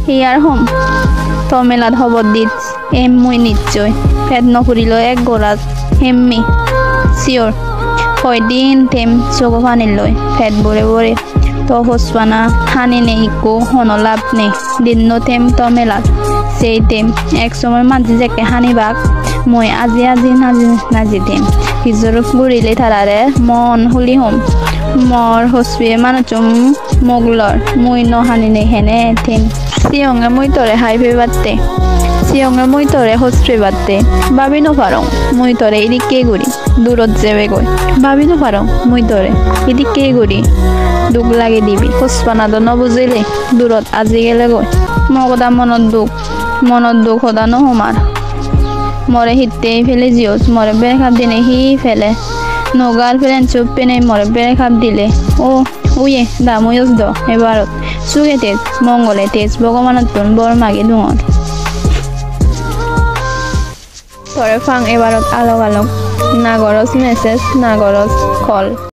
ইয়াৰ home তমেলাত হবত দিত M মুই নিশ্চয় ফেট নকৰিলো এক গৰাত হেম্মি চিয়ৰ কয়দিন থেম চকু পানী লৈ ফেট বৰে বৰে তো হসপানা হানি নে ইকো হনো লাভ নেই দিন থেম তমেলাত সেই থেম এক সময় মাঝে জেকে হানি বাক মই আজি আজি নাজি থেম হিজরুপ গুড়িলে থারারে মন হুলি হোম মর হসপিয়ে মানুচুম মোগলর মুই নহানি নে হেনে থেম সিয়ঙে মুই তরে হাইফে বাত্তে সিয়ঙে মুই তরে হসপে বাত্তে ভাবি নপারং মুই তরে এদিকে গুড়ি দূরত যাবে গই ভাবি নপারং মুই তরে এদিকে গুড়ি দুখ লাগে দিবি হসপানা তো নবুজিলে দূরত আজি গেলে গই মগদা মনত দুখ সদা নহমার মরে হিতে ফেলে জিওস মরে বেড়ে খাপ দিনে হি ফেলে নগাল ফেলেন চুপ পেনে মরে বেড়ে খাপ দিলে ও উয়ে দামুয়স দ এবারত সুগে তেজ মঙ্গলে তেজ ভগবানত বর মাগে ডুঙর তরে ফাং এবারত আলোক আলোক না গরজ মেসেজ না গরজ কল